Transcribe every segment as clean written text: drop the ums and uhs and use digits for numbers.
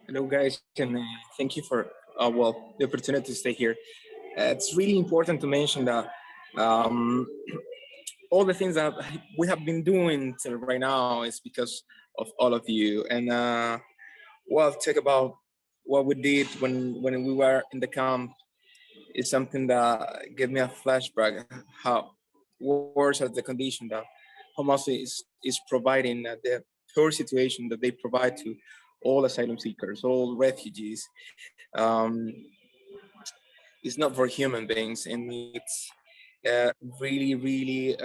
Hello, guys, and thank you for the opportunity to stay here. It's really important to mention that um, all the things that we have been doing till right now is because of all of you. And talk about what we did when we were in the camp is something that gave me a flashback how worse as the condition that Hamas is providing the poor situation that they provide to all asylum seekers, all refugees. Um, it's not for human beings, and it's really, really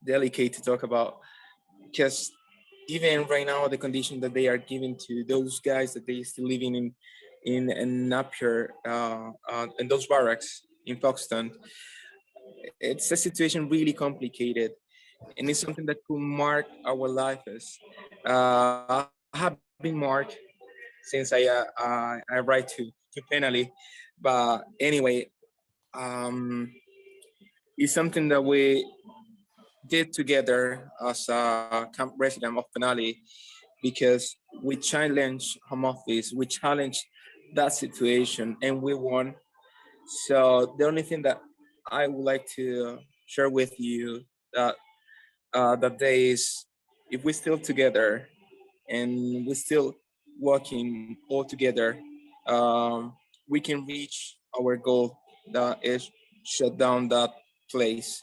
delicate to talk about because even right now the condition that they are giving to those guys that they still living in Napier in those barracks in Pakistan, it's a situation really complicated, and it's something that could mark our lives. I have been marked since I arrived to Penally, but anyway, um, it's something that we did together as a camp resident of Penally because we challenged home office, we challenged that situation, and we won. So the only thing that I would like to share with you that day is if we're still together and we're still working all together, um, we can reach our goal that is shut down that place.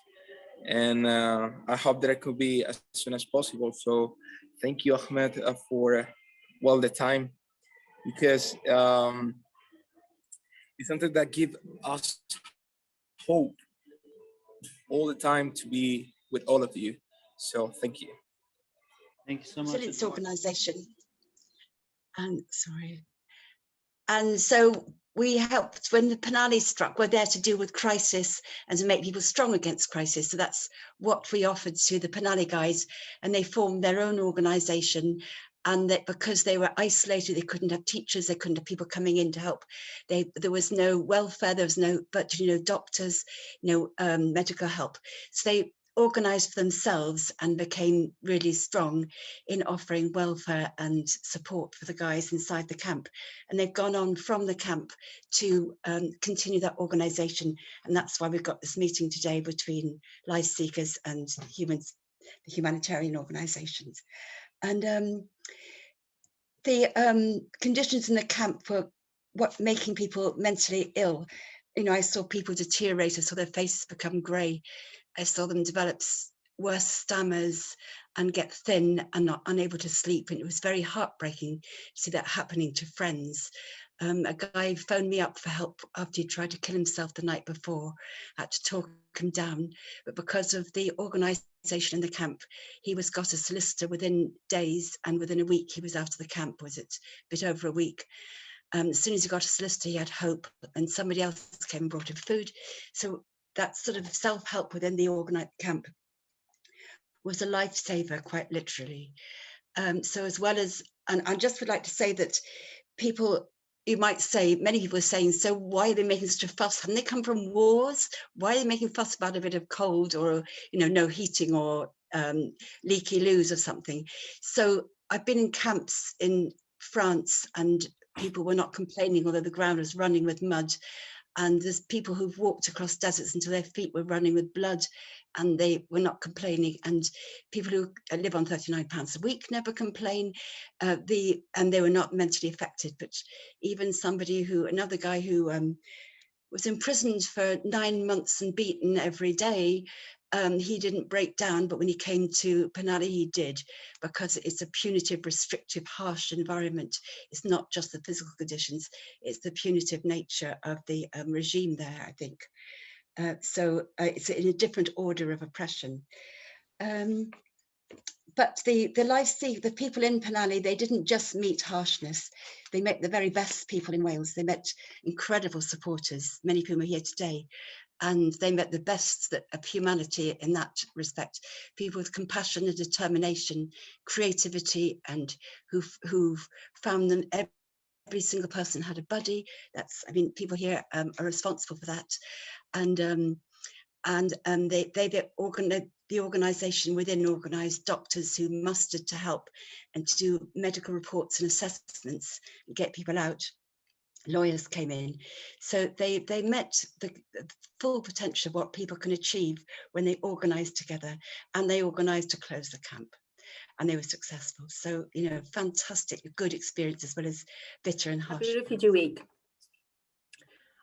And I hope that it could be as soon as possible. So thank you, Ahmed, for the time because it's something that gives us hope all the time to be with all of you. So thank you. Thank you so much, Resilience Edward. Organisation. And sorry. And so we helped when the Penali struck. We're there to deal with crisis and to make people strong against crisis. So that's what we offered to the Penali guys, and they formed their own organisation. And that because they were isolated, they couldn't have teachers, they couldn't have people coming in to help. There was no welfare, there was no, but doctors, medical help. So they organised for themselves and became really strong in offering welfare and support for the guys inside the camp. And they've gone on from the camp to continue that organisation. And that's why we've got this meeting today between Life Seekers and the humanitarian organisations. And the conditions in the camp were making people mentally ill. I saw people deteriorate, I saw their faces become grey. I saw them develop worse stammers and get thin and not unable to sleep. And it was very heartbreaking to see that happening to friends. A guy phoned me up for help after he tried to kill himself the night before. I had to talk him down, but because of the organisation in the camp, he got a solicitor within days, and within a week he was out of the camp. Was it a bit over a week? As soon as he got a solicitor, he had hope, and somebody else came and brought him food. So that sort of self-help within the organised camp was a lifesaver, quite literally. So as well as, and I just would like to say that people, you might say, many people are saying, so why are they making such a fuss? Haven't they come from wars? Why are they making a fuss about a bit of cold or, no heating or leaky loos or something? So I've been in camps in France and people were not complaining, although the ground was running with mud. And there's people who've walked across deserts until their feet were running with blood and they were not complaining. And people who live on £39 a week never complain. And they were not mentally affected. But even another guy who was imprisoned for 9 months and beaten every day, he didn't break down, but when he came to Penali, he did, because it's a punitive, restrictive, harsh environment. It's not just the physical conditions, it's the punitive nature of the regime there, I think. So it's in a different order of oppression. But the people in Penali, they didn't just meet harshness. They met the very best people in Wales. They met incredible supporters, many of whom are here today. And they met the best of humanity in that respect. People with compassion and determination, creativity, and who've found them. Every single person had a buddy. People here are responsible for that. And they the organisation within organised doctors who mustered to help and to do medical reports and assessments and get people out. Lawyers came in. So they met the full potential of what people can achieve when they organise together, and they organised to close the camp. And they were successful. So, you know, fantastic, good experience, as well as bitter and harsh. Happy Refugee Week.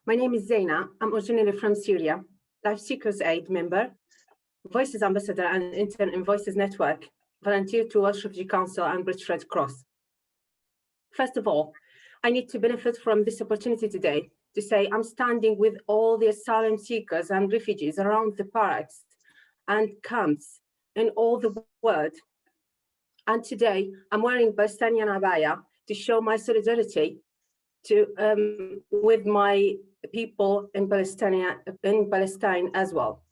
My name is Zaina. I'm originally from Syria, LifeSeekersAid member, Voices Ambassador and intern in Voices Network, volunteer to Welsh Refugee Council and British Red Cross. First of all, I need to benefit from this opportunity today to say I'm standing with all the asylum seekers and refugees around the barracks and camps in all the world. And today, I'm wearing Palestinian abaya to show my solidarity with my people in Palestine as well.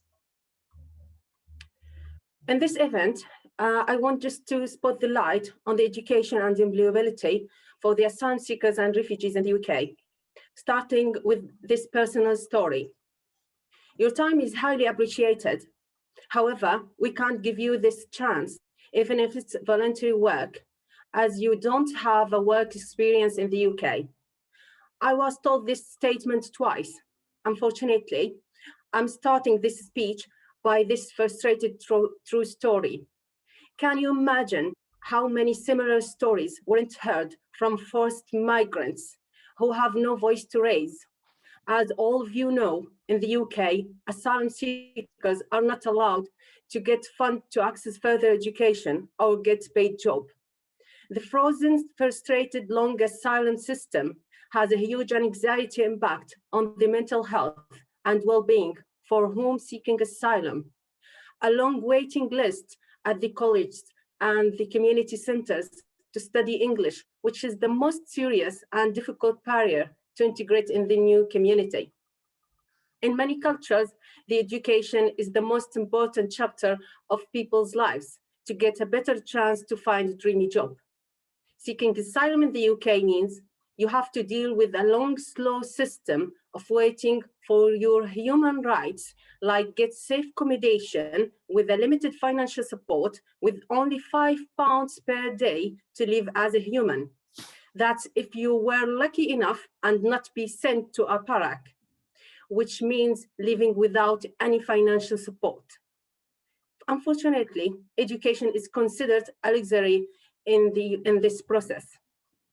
In this event, I want just to spot the light on the education and employability for the asylum seekers and refugees in the UK, starting with this personal story. Your time is highly appreciated. However, we can't give you this chance, even if it's voluntary work, as you don't have a work experience in the UK. I was told this statement twice. Unfortunately, I'm starting this speech by this frustrated true story. Can you imagine how many similar stories weren't heard from forced migrants who have no voice to raise? As all of you know, in the UK, asylum seekers are not allowed to get funds to access further education or get paid job. The frozen, frustrated, long asylum system has a huge anxiety impact on the mental health and well-being for whom seeking asylum. A long waiting list at the colleges and the community centers to study English, which is the most serious and difficult barrier to integrate in the new community. In many cultures, the education is the most important chapter of people's lives to get a better chance to find a dreamy job. Seeking asylum in the UK means you have to deal with a long, slow system of waiting for your human rights, like get safe accommodation with a limited financial support with only £5 per day to live as a human. That's if you were lucky enough and not be sent to a barrack, which means living without any financial support. Unfortunately, education is considered a luxury in this process.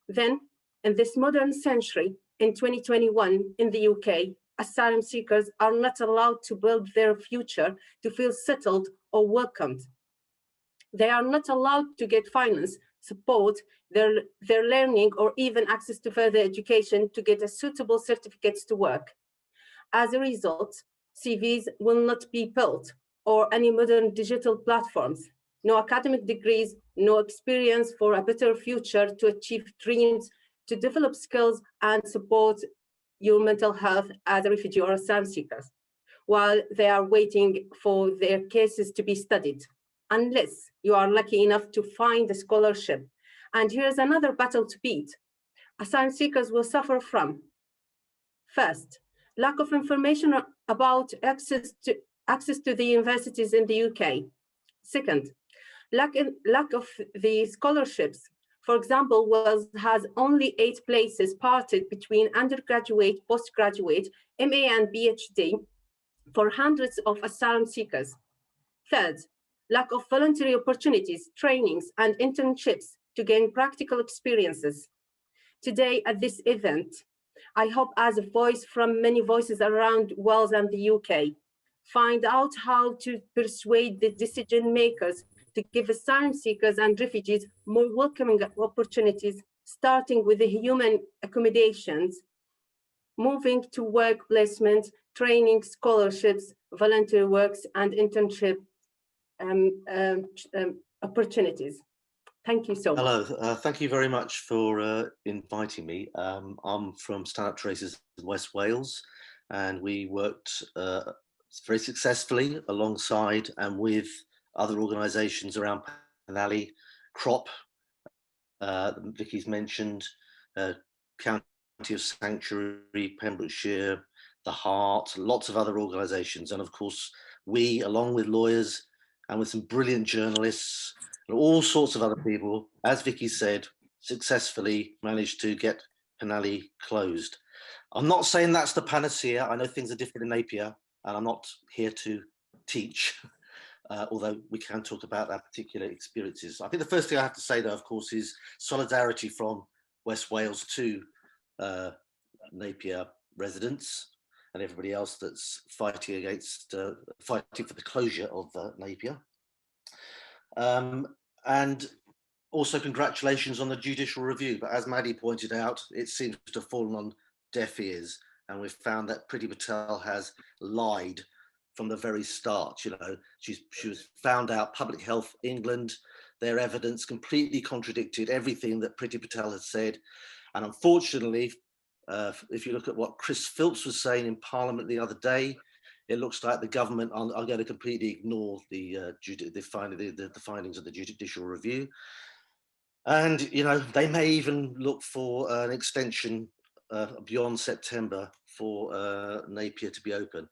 Then, in this modern century, in 2021, in the UK, asylum seekers are not allowed to build their future to feel settled or welcomed. They are not allowed to get finance, support, their learning, or even access to further education to get a suitable certificates to work. As a result, CVs will not be built or any modern digital platforms. No academic degrees, no experience for a better future to achieve dreams, to develop skills and support your mental health as a refugee or asylum seekers, while they are waiting for their cases to be studied, unless you are lucky enough to find a scholarship. And here's another battle to beat. Asylum seekers will suffer from, first, lack of information about access to the universities in the UK. Second, lack of the scholarships. For example, Wales has only 8 places parted between undergraduate, postgraduate, MA and PhD for hundreds of asylum seekers. Third, lack of voluntary opportunities, trainings, and internships to gain practical experiences. Today at this event, I hope as a voice from many voices around Wales and the UK, find out how to persuade the decision makers to give asylum seekers and refugees more welcoming opportunities, starting with the human accommodations, moving to work placement, training, scholarships, volunteer works, and internship opportunities. Thank you so much. Hello, thank you very much for inviting me. I'm from Stand Up to Racism West Wales, and we worked very successfully alongside and with other organisations around Penally, CROP, Vicky's mentioned, County of Sanctuary, Pembrokeshire, The Heart, lots of other organisations. And of course, we, along with lawyers and with some brilliant journalists and all sorts of other people, as Vicky said, successfully managed to get Penally closed. I'm not saying that's the panacea. I know things are different in Napier, and I'm not here to teach, although we can talk about our particular experiences. I think the first thing I have to say, though, of course, is solidarity from West Wales to Napier residents and everybody else that's fighting against, fighting for the closure of Napier. And also congratulations on the judicial review. But as Maddie pointed out, it seems to have fallen on deaf ears. And we've found that Priti Patel has lied from the very start. You know, she was found out, Public Health England, their evidence completely contradicted everything that Priti Patel had said. And unfortunately, if you look at what Chris Philps was saying in Parliament the other day, it looks like the government are going to completely ignore the findings of the judicial review. And, you know, they may even look for an extension beyond September for Napier to be open.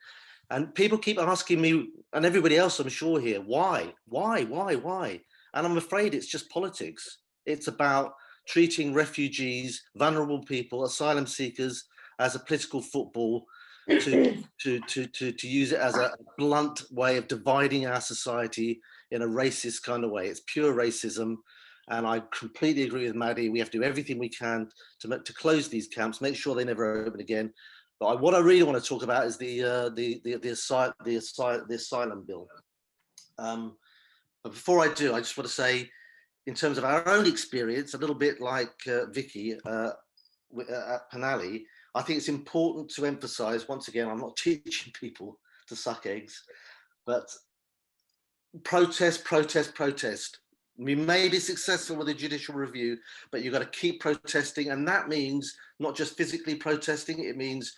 And people keep asking me, and everybody else, I'm sure here, why? And I'm afraid it's just politics. It's about treating refugees, vulnerable people, asylum seekers as a political football to use it as a blunt way of dividing our society in a racist kind of way. It's pure racism. And I completely agree with Maddie. We have to do everything we can to close these camps, make sure they never open again. But what I really want to talk about is the asylum bill. But before I do, I just want to say, in terms of our own experience, a little bit like Vicky at Penally, I think it's important to emphasise, once again, I'm not teaching people to suck eggs, but protest. We may be successful with a judicial review, but you've got to keep protesting. And that means not just physically protesting, it means,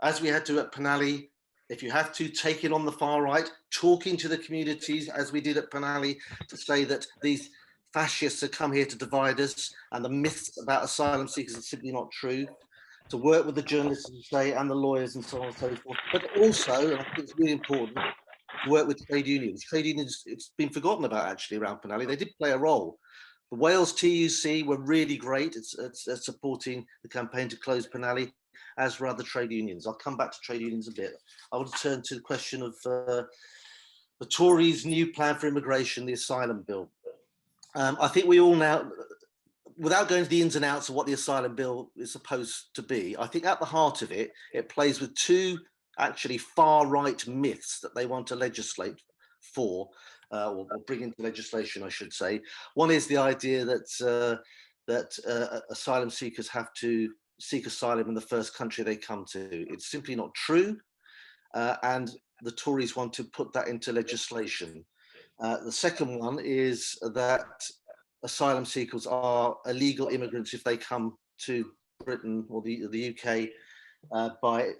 as we had to at Penally, if you have to, take it on the far right, talking to the communities, as we did at Penally, to say that these fascists have come here to divide us and the myths about asylum seekers are simply not true, to work with the journalists, as you say, and the lawyers and so on and so forth. But also, and I think it's really important, work with trade unions. Trade unions, it's been forgotten about actually around Penally. They did play a role. The Wales TUC were really great. It's supporting the campaign to close Penally, as were other trade unions. I'll come back to trade unions a bit. I want to turn to the question of the Tories' new plan for immigration, the asylum bill. I think we all now, without going to the ins and outs of what the asylum bill is supposed to be, I think at the heart of it, it plays with two actually far-right myths that they want to legislate for, or bring into legislation, I should say. One is the idea that asylum seekers have to seek asylum in the first country they come to. It's simply not true, and the Tories want to put that into legislation. The second one is that asylum seekers are illegal immigrants if they come to Britain or the UK by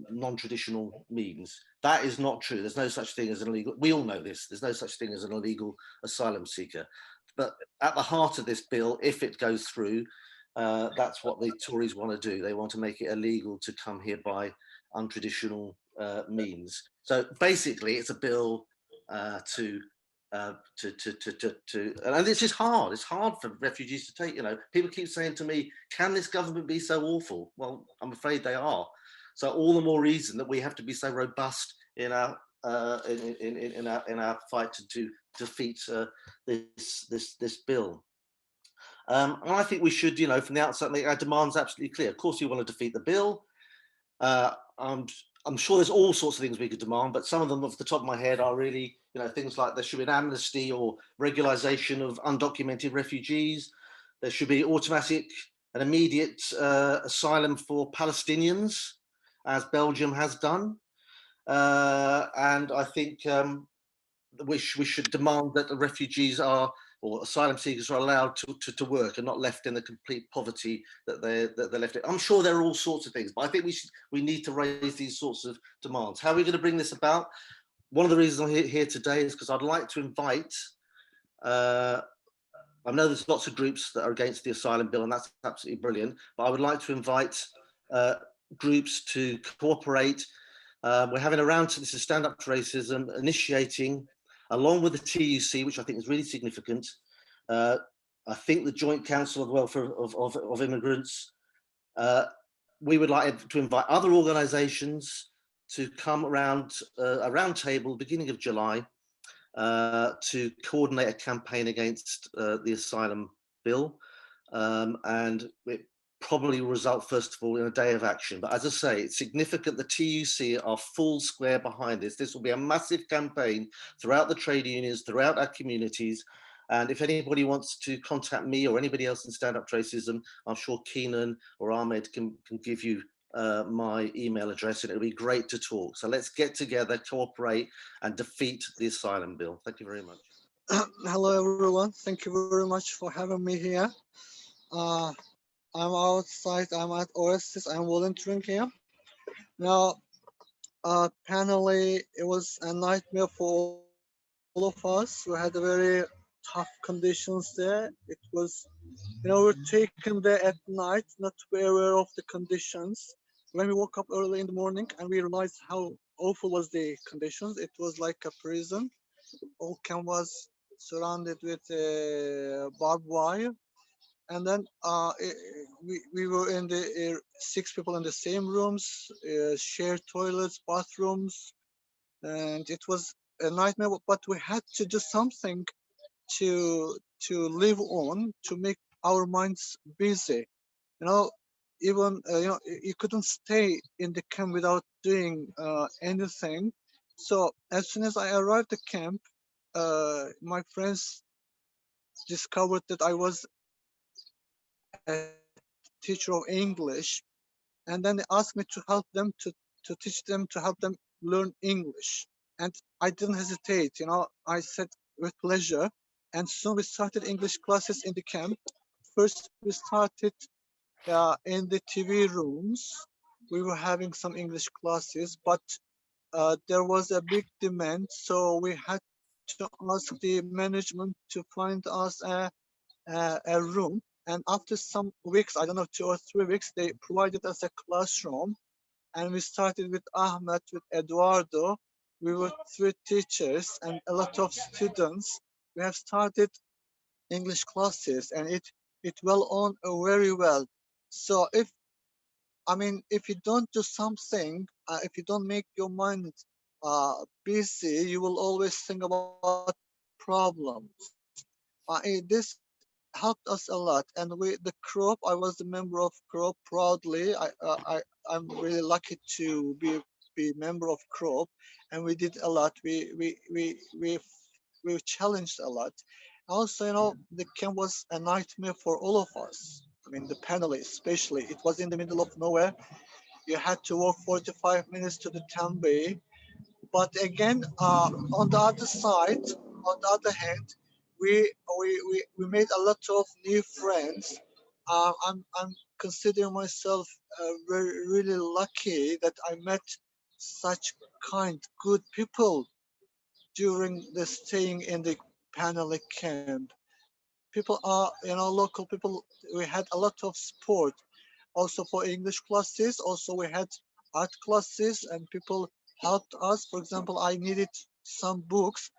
non-traditional means. That is not true. There's no such thing as an illegal, we all know this, there's no such thing as an illegal asylum seeker. But at the heart of this bill, if it goes through, that's what the Tories want to do. They want to make it illegal to come here by untraditional means. So basically it's a bill and this is hard. It's hard for refugees to take. You know, people keep saying to me, "Can this government be so awful?" Well, I'm afraid they are. So all the more reason that we have to be so robust in our in our fight to defeat this bill. And I think we should, you know, from the outset, make our demands absolutely clear. Of course, we want to defeat the bill. I'm sure there's all sorts of things we could demand, but some of them off the top of my head are really, you know, things like there should be an amnesty or regularization of undocumented refugees. There should be automatic and immediate asylum for Palestinians, as Belgium has done. And I think we should demand that the refugees or asylum seekers are allowed to work and not left in the complete poverty that they're left in. I'm sure there are all sorts of things, but I think we need to raise these sorts of demands. How are we going to bring this about? One of the reasons I'm here today is because I'd like to invite, I know there's lots of groups that are against the asylum bill, and that's absolutely brilliant, but I would like to invite groups to cooperate We're having a round, this is Stand Up to Racism, initiating, along with the TUC, which I think is really significant. I think the Joint Council of Welfare of Immigrants. We would like to invite other organisations to come around a round table beginning of July to coordinate a campaign against the asylum bill, and it probably will result first of all in a day of action. But as I say, it's significant the TUC are full square behind this. This will be a massive campaign throughout the trade unions, throughout our communities. And if anybody wants to contact me or anybody else in Stand Up to Racism, I'm sure Keenan or Ahmed can give you my email address, and it'll be great to talk. So let's get together, cooperate, and defeat the asylum bill. Thank you very much. Hello, everyone. Thank you very much for having me here. I'm outside. I'm at Oasis. I'm volunteering here. Now, apparently, it was a nightmare for all of us. We had a very tough conditions there. It was, we're taken there at night, not to be aware of the conditions. When we woke up early in the morning and we realized how awful was the conditions, it was like a prison. All camp was surrounded with barbed wire. And then we were in the 6 people in the same rooms, shared toilets, bathrooms, and it was a nightmare. But we had to do something to live on, to make our minds busy. Even you couldn't stay in the camp without doing anything. So as soon as I arrived at camp, my friends discovered that I was a teacher of English, and then they asked me to help them to teach them, to help them learn English. And I didn't hesitate, I said with pleasure. And soon we started English classes in the camp. First we started in the TV rooms. We were having some English classes, but there was a big demand, so we had to ask the management to find us a room. And after some weeks, I don't know, 2 or 3 weeks, they provided us a classroom. And we started with Ahmed, with Eduardo. We were 3 teachers and a lot of students. We have started English classes, and it went on very well. So if you don't do something, if you don't make your mind busy, you will always think about problems. This helped us a lot, and the crop, I was a member of crop proudly. I'm really lucky to be member of crop, and we did a lot. We challenged a lot. Also, the camp was a nightmare for all of us. The panelists especially. It was in the middle of nowhere. You had to walk 45 minutes to the Tambay. But again, on the other side, on the other hand, we made a lot of new friends. I'm considering myself really lucky that I met such kind, good people during the staying in the Panelli camp. People are, local people. We had a lot of support also for English classes. Also, we had art classes, and people helped us. For example, I needed some books.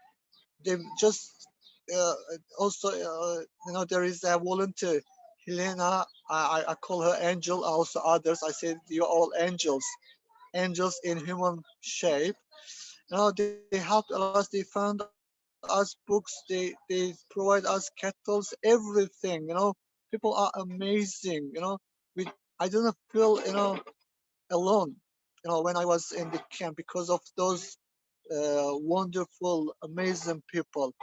They just also, there is a volunteer, Helena. I call her Angel. Also others, I said you're all angels in human shape. They helped us. They found us books. They provide us kettles, everything. People are amazing. I didn't feel alone. When I was in the camp, because of those wonderful, amazing people.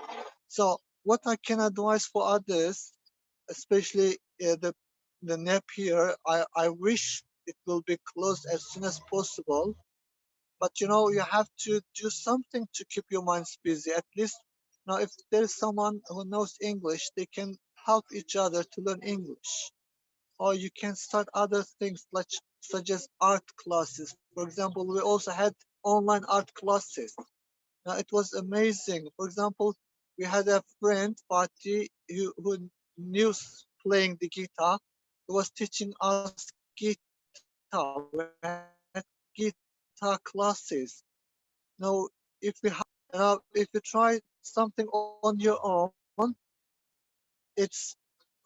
So what I can advise for others, especially the NEP here, I wish it will be closed as soon as possible. But you have to do something to keep your minds busy. At least if there's someone who knows English, they can help each other to learn English. Or you can start other things such as art classes. For example, we also had online art classes. Now it was amazing. For example, we had a friend, Fatih, who knew playing the guitar. He was teaching us guitar. We had guitar our classes. Now, if we have, if you try something on your own, it's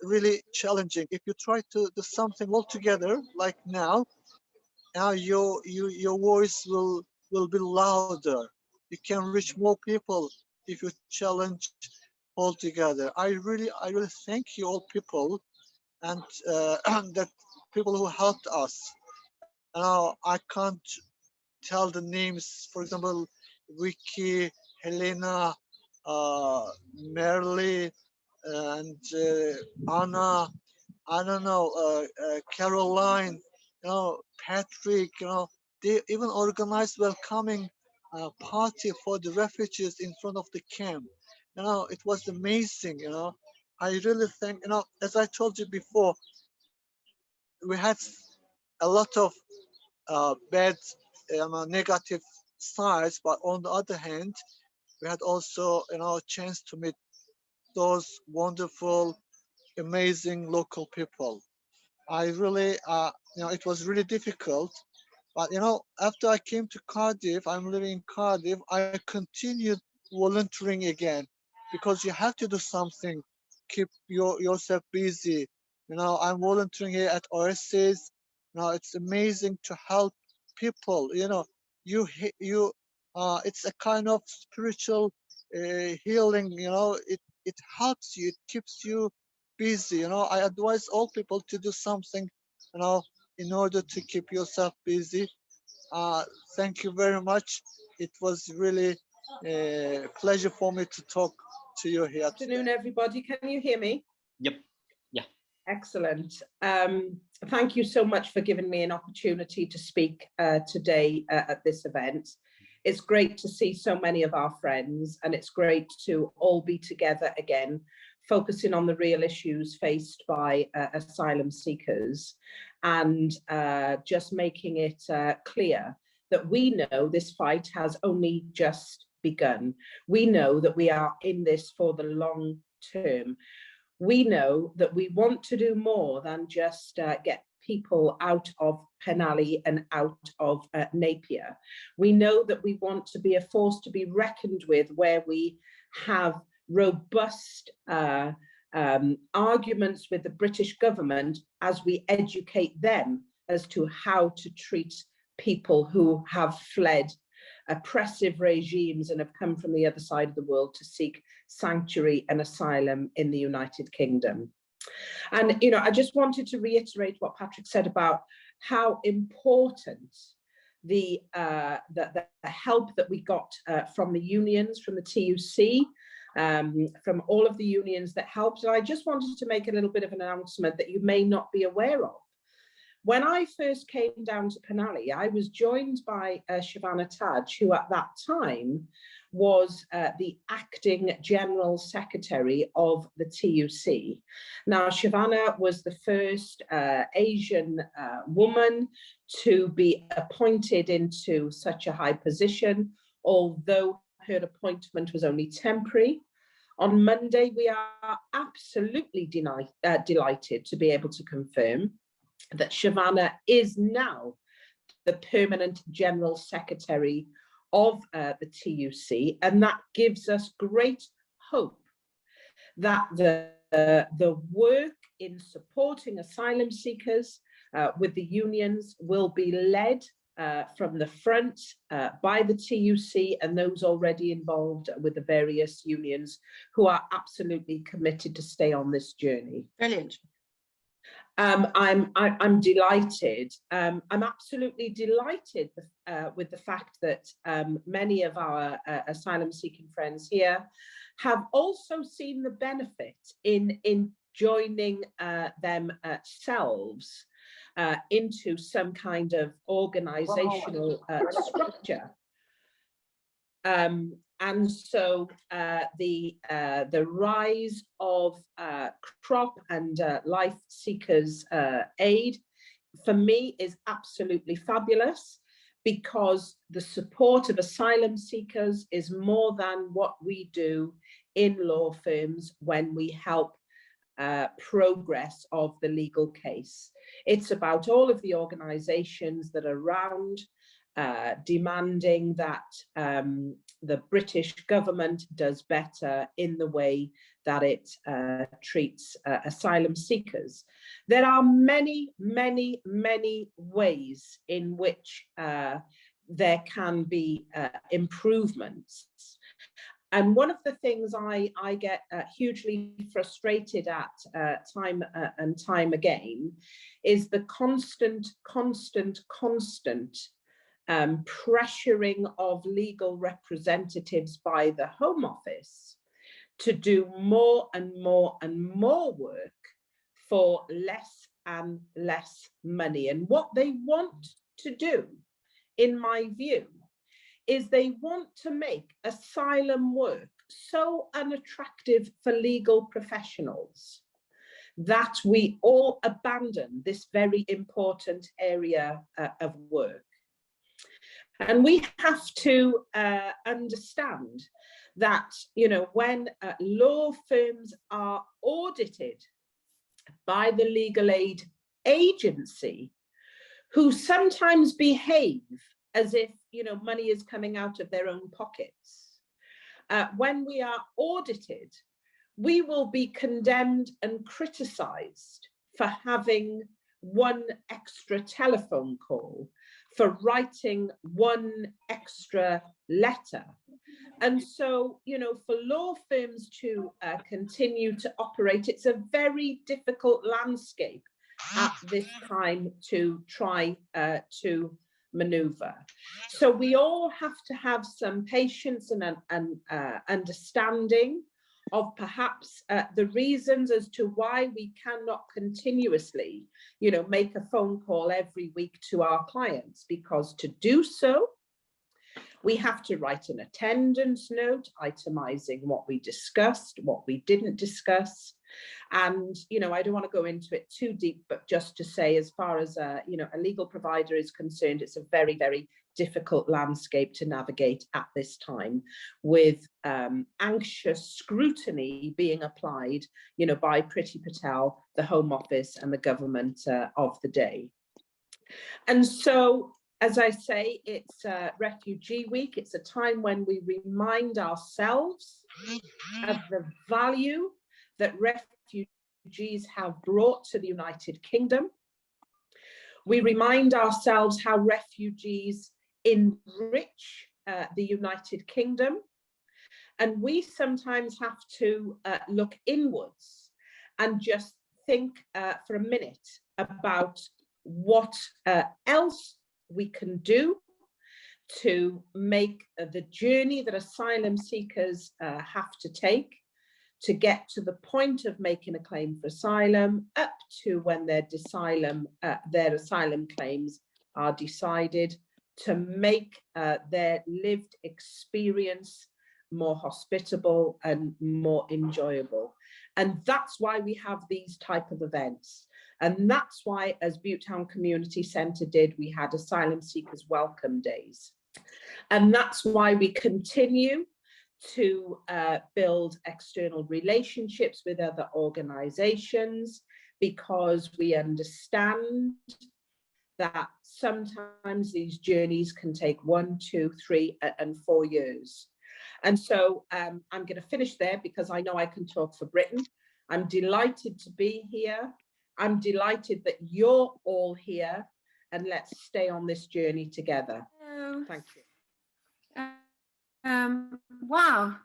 really challenging. If you try to do something all together, like now your voice will be louder. You can reach more people if you challenge all together. I really thank you all people, and that people who helped us. Now I can't tell the names. For example, Vicky, Helena, Merly, and Anna. I don't know, Caroline, Patrick, they even organized welcoming party for the refugees in front of the camp. It was amazing, I really think, as I told you before, we had a lot of bad, negative sides, but on the other hand, we had also, a chance to meet those wonderful, amazing local people. I really, it was really difficult. But, after I came to Cardiff, I'm living in Cardiff, I continued volunteering again because you have to do something, keep yourself busy. I'm volunteering here at OSCs. It's amazing to help people. It's a kind of spiritual healing. It helps you. It keeps you busy. I advise all people to do something, in order to keep yourself busy. Thank you very much. It was really a pleasure for me to talk to you here Good afternoon, today. everybody. Can you hear me? Yep. Yeah. Excellent. Thank you so much for giving me an opportunity to speak today at this event. It's great to see so many of our friends, and it's great to all be together again, focusing on the real issues faced by asylum seekers, and just making it clear that we know this fight has only just begun. We know that we are in this for the long term. We know that we want to do more than just get people out of Penally and out of Napier. We know that we want to be a force to be reckoned with, where we have robust arguments with the British government as we educate them as to how to treat people who have fled oppressive regimes and have come from the other side of the world to seek sanctuary and asylum in the United Kingdom. And, I just wanted to reiterate what Patrick said about how important the help that we got from the unions, from the TUC, from all of the unions that helped. And I just wanted to make a little bit of an announcement that you may not be aware of. When I first came down to Penally, I was joined by Shavana Taj, who at that time was the acting General Secretary of the TUC. Now, Shavana was the first Asian woman to be appointed into such a high position, although her appointment was only temporary. On Monday, we are absolutely delighted to be able to confirm that Shavana is now the permanent General Secretary of the TUC, and that gives us great hope that the work in supporting asylum seekers with the unions will be led from the front by the TUC and those already involved with the various unions who are absolutely committed to stay on this journey. Brilliant. I'm delighted. I'm absolutely delighted with the fact that many of our asylum seeking friends here have also seen the benefit in joining themselves into some kind of organizational structure. And so the rise of CROP and LifeSeekersAid for me is absolutely fabulous, because the support of asylum seekers is more than what we do in law firms when we help progress of the legal case. It's about all of the organizations that are around demanding that the British government does better in the way that it treats asylum seekers. There are many, many, many ways in which there can be improvements. And one of the things I get hugely frustrated at time and time again is the constant pressuring of legal representatives by the Home Office to do more and more and more work for less and less money. And what they want to do, in my view, is they want to make asylum work so unattractive for legal professionals that we all abandon this very important area of work. And we have to understand that, you know, when law firms are audited by the legal aid agency, who sometimes behave as if, you know, money is coming out of their own pockets, when we are audited, we will be condemned and criticized for having one extra telephone call, for writing one extra letter. And so, you know, for law firms to continue to operate, it's a very difficult landscape at this time to try to maneuver. So we all have to have some patience and understanding of perhaps the reasons as to why we cannot continuously, you know, make a phone call every week to our clients, because to do so, we have to write an attendance note itemizing what we discussed, what we didn't discuss. And, you know, I don't want to go into it too deep, but just to say, as far as, you know, a legal provider is concerned, it's a very, very difficult landscape to navigate at this time, with anxious scrutiny being applied, you know, by Priti Patel, the Home Office and the government of the day. And so, as I say, it's Refugee Week. It's a time when we remind ourselves of the value that refugees have brought to the United Kingdom. We remind ourselves how refugees enrich the United Kingdom. And we sometimes have to look inwards and just think for a minute about what else we can do to make the journey that asylum seekers have to take to get to the point of making a claim for asylum, up to when their asylum claims are decided, to make their lived experience more hospitable and more enjoyable. And that's why we have these type of events. And that's why, as Butetown Community Centre did, we had Asylum Seekers Welcome Days. And that's why we continue to build external relationships with other organisations, because we understand that sometimes these journeys can take 1, 2, 3, and 4 years. And so I'm going to finish there, because I know I can talk for Britain. I'm delighted to be here. I'm delighted that you're all here, and let's stay on this journey together. Hello. Thank you. Wow.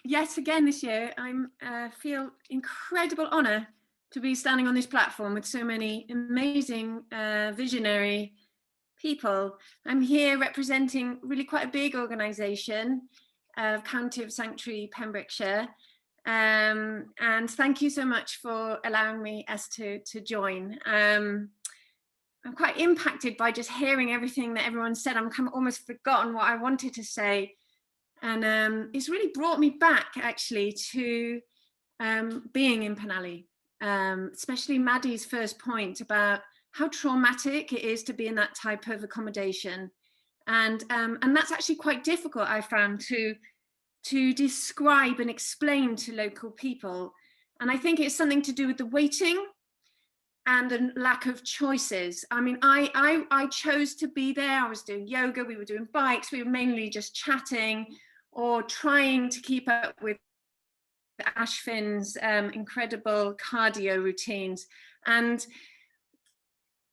Yet again this year, I feel incredible honour to be standing on this platform with so many amazing visionary people. I'm here representing really quite a big organisation, County of Sanctuary, Pembrokeshire. And thank you so much for allowing us to join. I'm quite impacted by just hearing everything that everyone said. I'm kind of almost forgotten what I wanted to say. And it's really brought me back actually to being in Penally, especially Maddie's first point about how traumatic it is to be in that type of accommodation. And that's actually quite difficult, I found, to describe and explain to local people. And I think it's something to do with the waiting. and a lack of choices. I mean, I chose to be there. I was doing yoga, we were doing bikes, we were mainly just chatting or trying to keep up with Ashfin's incredible cardio routines. And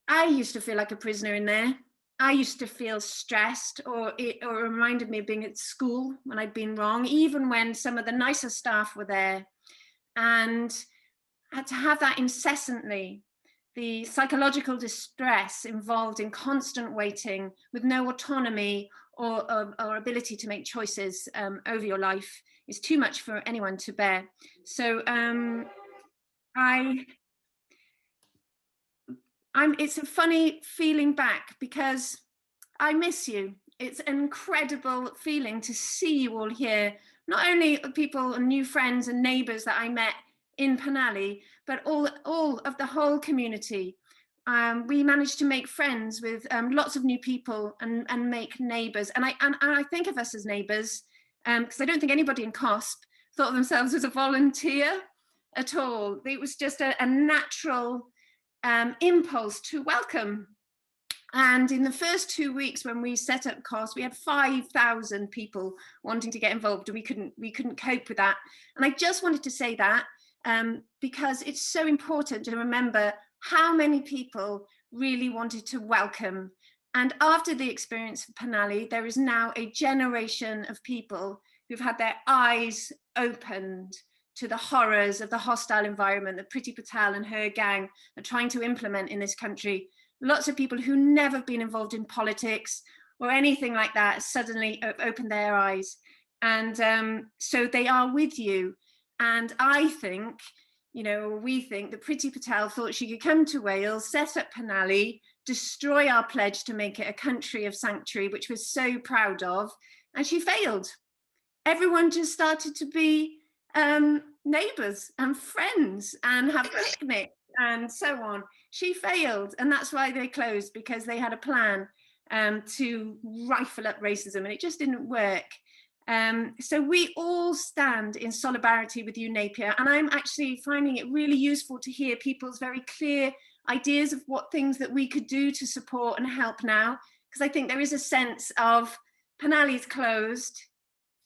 I used to feel like a prisoner in there. I used to feel stressed, or it reminded me of being at school when I'd been wrong, even when some of the nicer staff were there. And I had to have that incessantly. The psychological distress involved in constant waiting with no autonomy or ability to make choices over your life is too much for anyone to bear. So it's a funny feeling back because I miss you. It's an incredible feeling to see you all here, not only people and new friends and neighbours that I met in Penally, but all of the whole community. We managed to make friends with lots of new people and make neighbours. And I think of us as neighbours because I don't think anybody in COSP thought of themselves as a volunteer at all. It was just a natural impulse to welcome. And in the first 2 weeks when we set up COSP, we had 5,000 people wanting to get involved, and we couldn't cope with that. And I just wanted to say that because it's so important to remember how many people really wanted to welcome. And after the experience of Penally, there is now a generation of people who've had their eyes opened to the horrors of the hostile environment that Priti Patel and her gang are trying to implement in this country. Lots of people who never been involved in politics or anything like that suddenly opened their eyes. And so they are with you. And I think, we think that Priti Patel thought she could come to Wales, set up Penally, destroy our pledge to make it a country of sanctuary, which we're so proud of, and she failed. Everyone just started to be neighbours and friends and have picnics and so on. She failed, and that's why they closed, because they had a plan to rifle up racism, and it just didn't work. So we all stand in solidarity with you, Napier, and I'm actually finding it really useful to hear people's very clear ideas of what things that we could do to support and help now, because I think there is a sense of Penally's closed.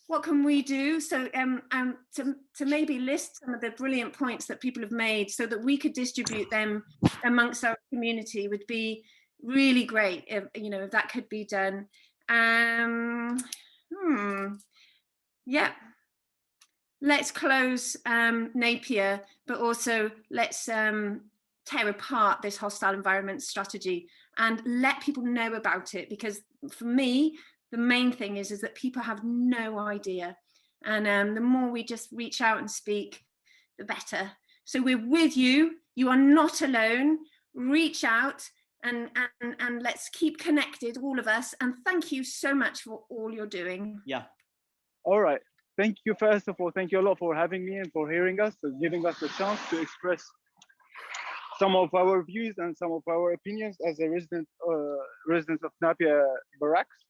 What can we do? So to maybe list some of the brilliant points that people have made so that we could distribute them amongst our community would be really great if that could be done. Yeah, let's close Napier, but also let's tear apart this hostile environment strategy and let people know about it, because for me, the main thing is that people have no idea. And the more we just reach out and speak, the better. So we're with you. You are not alone. Reach out and let's keep connected, all of us. And thank you so much for all you're doing. Yeah. All right. Thank you. First of all, thank you a lot for having me and for hearing us and giving us the chance to express some of our views and some of our opinions as a resident of Napier Barracks.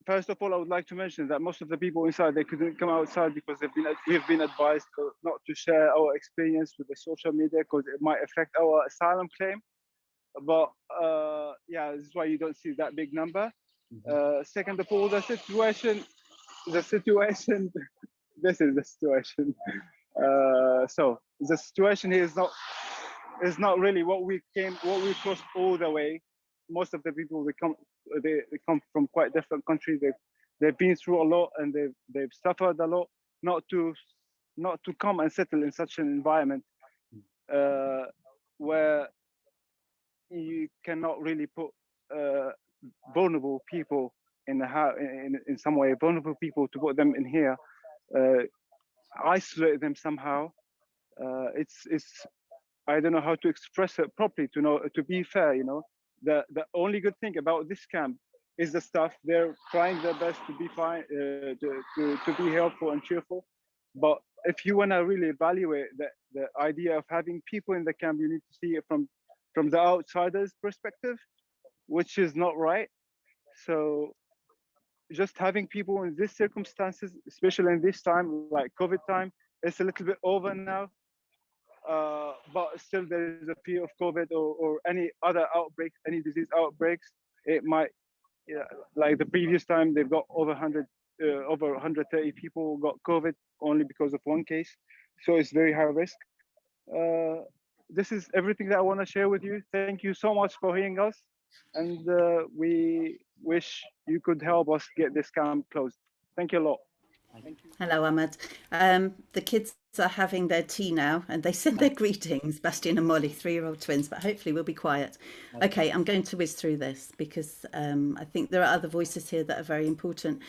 First of all, I would like to mention that most of the people inside, they couldn't come outside because we've been advised not to share our experience with the social media because it might affect our asylum claim. But yeah, this is why you don't see that big number. Second of all, this is the situation. So the situation here is not really what we crossed all the way. Most of the people they come from quite different countries. They've been through a lot and they've suffered a lot. Not to come and settle in such an environment where you cannot really put vulnerable people in some way. Vulnerable people, to put them in here, isolate them somehow. It's I don't know how to express it properly. To be fair, the only good thing about this camp is the staff. They're trying their best to be fine, to be helpful and cheerful. But if you want to really evaluate the idea of having people in the camp, you need to see it from the outsider's perspective, which is not right. So just having people in these circumstances, especially in this time, like COVID time, it's a little bit over now. but still there is a fear of COVID or any other outbreaks, any disease outbreaks. It might, yeah, like the previous time, they've got over 130 people got COVID only because of one case. So it's very high risk. This is everything that I want to share with you. Thank you so much for hearing us. And we wish you could help us get this camp closed. Thank you a lot. Hello, Ahmed. The kids are having their tea now and they send their greetings, Bastian and Molly, 3-year-old twins, but hopefully we'll be quiet. Okay, I'm going to whiz through this because I think there are other voices here that are very important.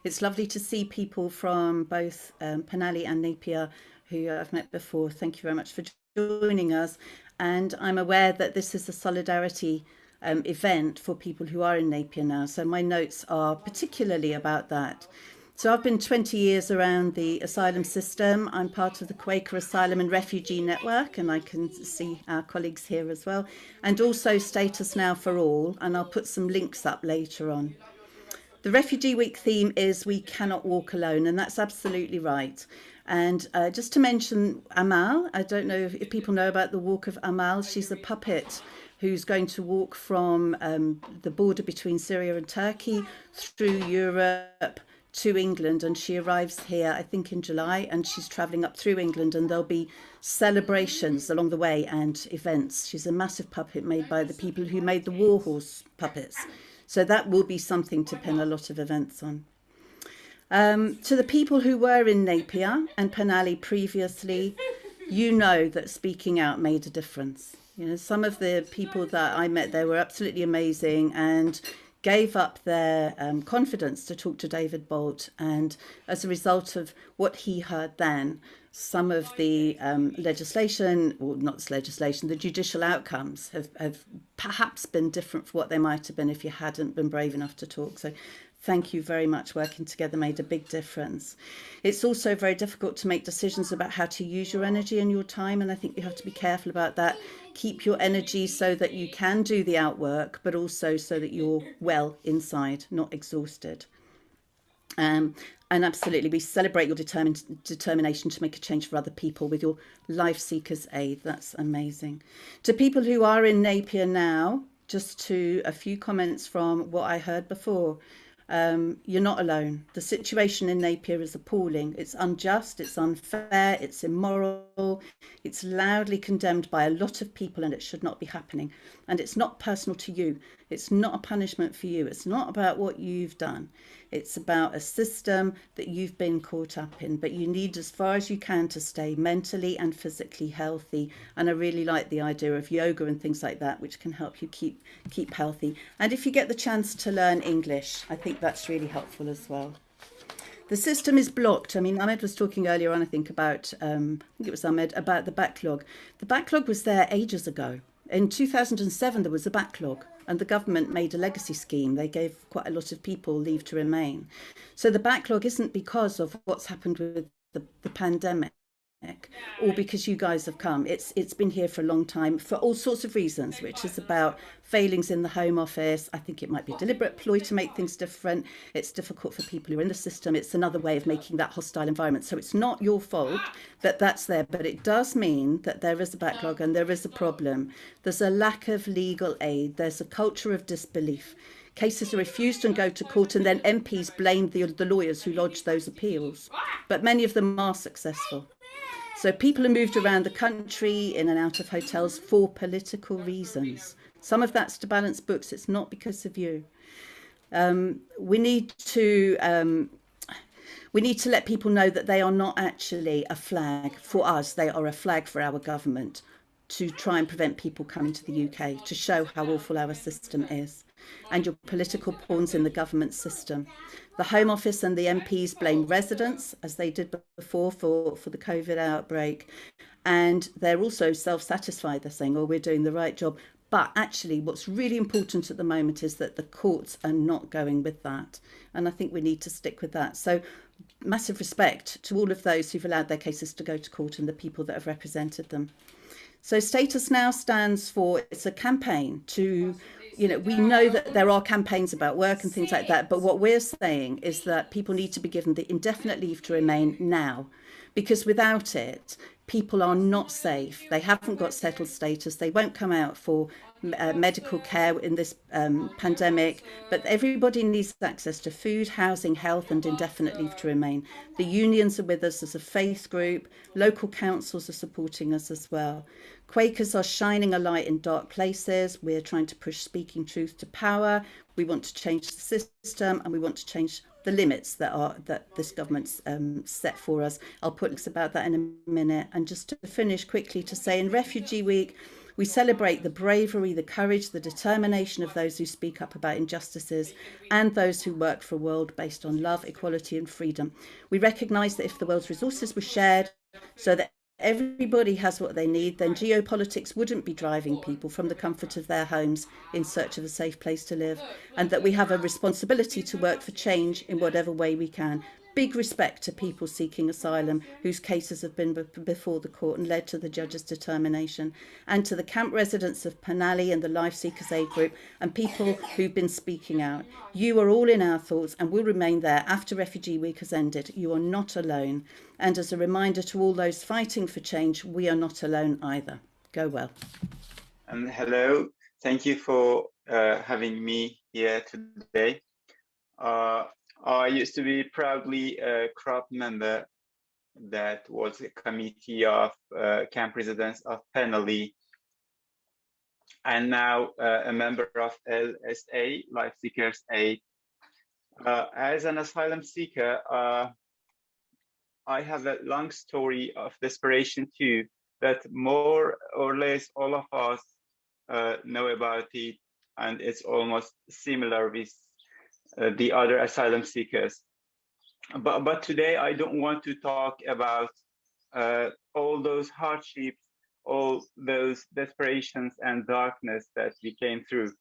It's lovely to see people from both Penally and Napier who I've met before. Thank you very much for joining us. And I'm aware that this is a solidarity event for people who are in Napier now. So my notes are particularly about that. So I've been 20 years around the asylum system. I'm part of the Quaker Asylum and Refugee Network, and I can see our colleagues here as well, and also Status Now for All, and I'll put some links up later on. The Refugee Week theme is We Cannot Walk Alone, and that's absolutely right. And just to mention Amal, I don't know if people know about the Walk of Amal. She's a puppet who's going to walk from the border between Syria and Turkey through Europe to England, and she arrives here I think in July, and she's travelling up through England, and there'll be celebrations along the way and events. She's a massive puppet made by the people who made the Warhorse puppets, so that will be something to pin a lot of events on. To the people who were in Napier and Penally previously, you know that speaking out made a difference. You know, some of the people that I met there were absolutely amazing and gave up their confidence to talk to David Bolt, and as a result of what he heard then, some of the legislation, or not legislation, the judicial outcomes have perhaps been different from what they might have been if you hadn't been brave enough to talk. So thank you very much. Working together made a big difference. It's also very difficult to make decisions about how to use your energy and your time, and I think you have to be careful about that. Keep your energy so that you can do the outwork, but also so that you're well inside, not exhausted. And absolutely, we celebrate your determination to make a change for other people with your Life Seekers Aid. That's amazing. To people who are in Napier now, just to a few comments from what I heard before. You're not alone. The situation in Napier is appalling. It's unjust, it's unfair, it's immoral, it's loudly condemned by a lot of people, and it should not be happening. And it's not personal to you. It's not a punishment for you. It's not about what you've done. It's about a system that you've been caught up in, but you need as far as you can to stay mentally and physically healthy. And I really like the idea of yoga and things like that, which can help you keep healthy. And if you get the chance to learn English, I think that's really helpful as well. The system is blocked. I mean, Ahmed was talking earlier on, I think, about, I think it was Ahmed, about the backlog. The backlog was there ages ago. In 2007, there was a backlog, and the government made a legacy scheme. They gave quite a lot of people leave to remain. So the backlog isn't because of what's happened with the pandemic, or because you guys have come. It's been here for a long time for all sorts of reasons, which is about failings in the Home Office. I think it might be a deliberate ploy to make things different. It's difficult for people who are in the system. It's another way of making that hostile environment. So it's not your fault that that's there, but it does mean that there is a backlog and there is a problem. There's a lack of legal aid. There's a culture of disbelief. Cases are refused and go to court, and then MPs blame the lawyers who lodged those appeals. But many of them are successful. So people are moved around the country in and out of hotels for political reasons. Some of that's to balance books. It's not because of you. We need to let people know that they are not actually a flag for us. They are a flag for our government to try and prevent people coming to the UK, to show how awful our system is. And your political pawns in the government system. The Home Office and the MPs blame residents, as they did before for the COVID outbreak. And they're also self-satisfied. They're saying, oh, we're doing the right job. But actually, what's really important at the moment is that the courts are not going with that. And I think we need to stick with that. So massive respect to all of those who've allowed their cases to go to court and the people that have represented them. So Status Now stands for, it's a campaign to, you know, we know that there are campaigns about work and things like that, but what we're saying is that people need to be given the indefinite leave to remain now, because without it, people are not safe. They haven't got settled status. They won't come out for medical care in this pandemic, but everybody needs access to food, housing, health and indefinite leave to remain. The unions are with us as a faith group. Local councils are supporting us as well. Quakers are shining a light in dark places. We're trying to push speaking truth to power. We want to change the system and we want to change the limits that this government's set for us. I'll put links about that in a minute. And just to finish quickly to say, in Refugee Week, we celebrate the bravery, the courage, the determination of those who speak up about injustices and those who work for a world based on love, equality and freedom. We recognise that if the world's resources were shared so that everybody has what they need, then geopolitics wouldn't be driving people from the comfort of their homes in search of a safe place to live, and that we have a responsibility to work for change in whatever way we can. Big respect to people seeking asylum whose cases have been before the court and led to the judge's determination, and to the camp residents of Penally and the Life Seekers Aid group and people who've been speaking out. You are all in our thoughts and will remain there after Refugee Week has ended. You are not alone. And as a reminder to all those fighting for change, we are not alone either. Go well. Hello, thank you for having me here today. I used to be proudly a CROP member that was a committee of camp residents of Penally, and now a member of LSA, Life Seekers Aid. As an asylum seeker, I have a long story of desperation too, that more or less all of us know about it, and it's almost similar with the other asylum seekers. But today I don't want to talk about all those hardships, all those desperations and darkness that we came through,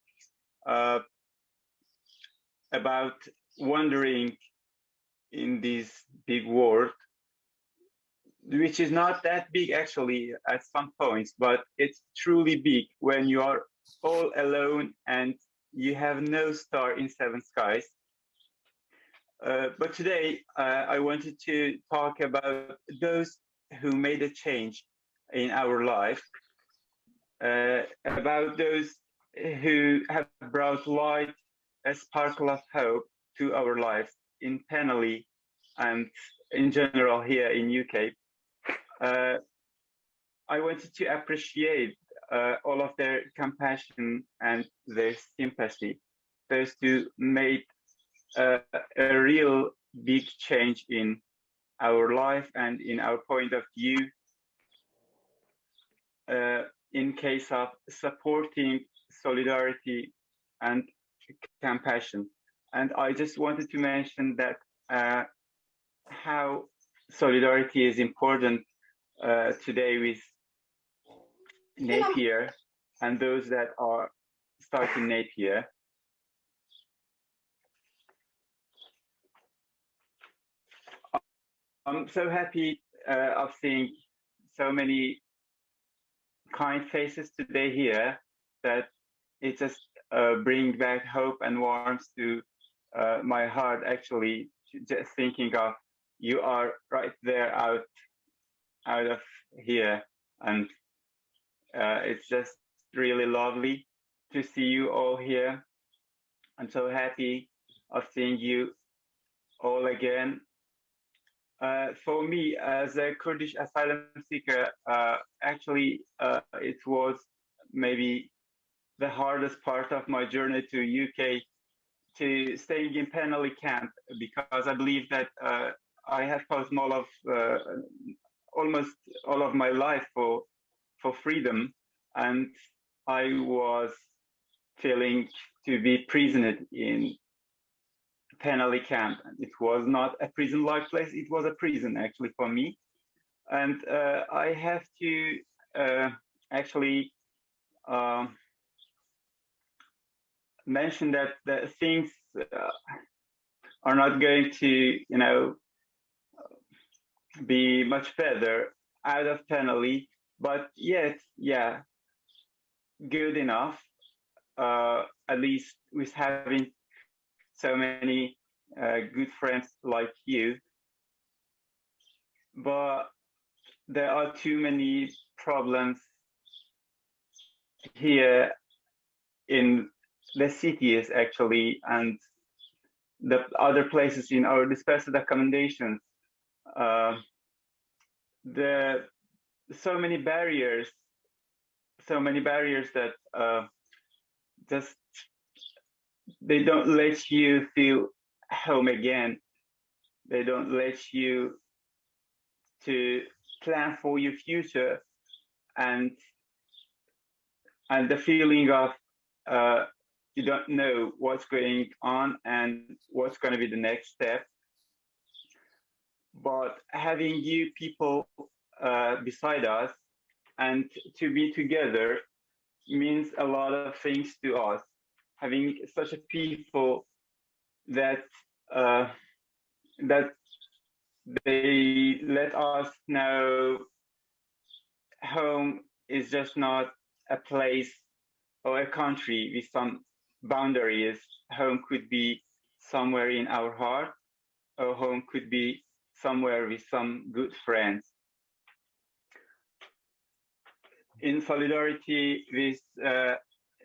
about wandering in this big world, which is not that big actually at some points, but it's truly big when you are all alone and you have no star in seven skies. But today I wanted to talk about those who made a change in our life, about those who have brought light, a sparkle of hope to our lives in Penally and in general here in UK. I wanted to appreciate all of their compassion and their sympathy, those who made a real big change in our life and in our point of view, in case of supporting solidarity and compassion. And I just wanted to mention that how solidarity is important today with Napier and those that are starting Napier. I'm so happy of seeing so many kind faces today here that it just brings back hope and warmth to my heart, actually, just thinking of you are right there out of here, and it's just really lovely to see you all here. I'm so happy of seeing you all again. For me, as a Kurdish asylum seeker, actually, it was maybe the hardest part of my journey to UK, to staying in Penally camp, because I believe that I have fought almost all of my life for freedom, and I was feeling to be prisoner in Penally camp. It was not a prison-like place, it was a prison actually for me. And I have to actually mention that the things are not going to, be much better out of Penally, but yet, yeah, good enough, at least with having so many good friends like you. But there are too many problems here in the cities actually, and the other places in our dispersed accommodations. There are so many barriers that just they don't let you feel home again. They don't let you to plan for your future, and the feeling of you don't know what's going on and what's going to be the next step. But having you people beside us and to be together means a lot of things to us. Having such a people that that they let us know home is just not a place or a country with some boundaries. Home could be somewhere in our heart, or home could be somewhere with some good friends. In solidarity with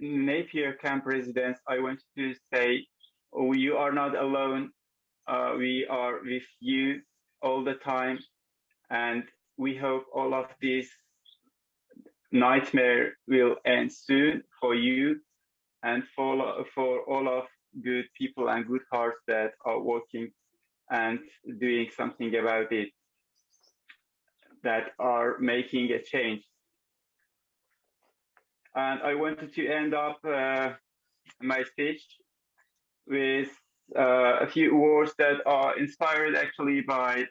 Napier camp residents, I want to say, oh, you are not alone. We are with you all the time, and we hope all of this nightmare will end soon for you and for all of good people and good hearts that are working and doing something about it, that are making a change. And I wanted to end up my speech with a few words that are inspired actually by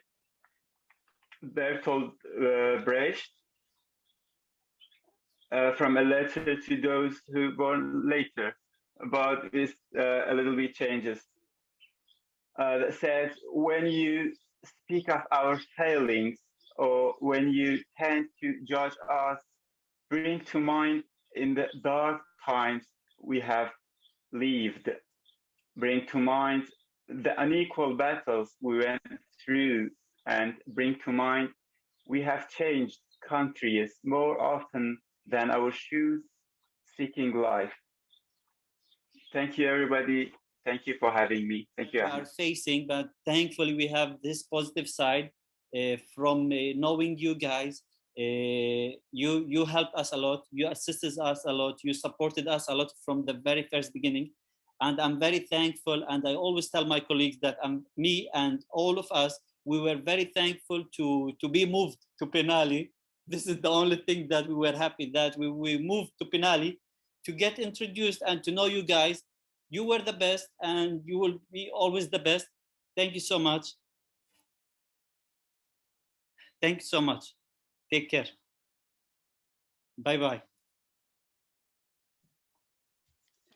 Bertolt Brecht, from a letter to those who were born later, but with a little bit changes. That says, when you speak of our failings, or when you tend to judge us, bring to mind in the dark times we have lived. Bring to mind the unequal battles we went through, and bring to mind we have changed countries more often than our shoes, seeking life. Thank you, everybody. Thank you for having me. Thank you. We are facing, but thankfully we have this positive side from knowing you guys. You helped us a lot. You assisted us a lot. You supported us a lot from the very first beginning. And I'm very thankful. And I always tell my colleagues that me and all of us, we were very thankful to be moved to Penali. This is the only thing that we were happy that we moved to Penali to get introduced and to know you guys. You were the best, and you will be always the best. Thank you so much. Thank you so much. Take care. Bye-bye.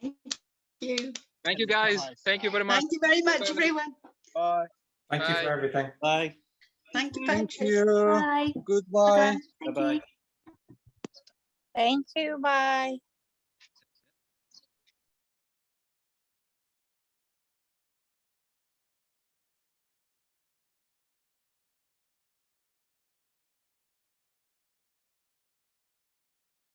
Thank you. Thank you, guys. Thank you very much. Thank you very much, everyone. Bye. Thank you for everything. Bye. Thank you. Thank Patrice. you. Bye. Goodbye. Thank Bye-bye. you. Thank you. Bye.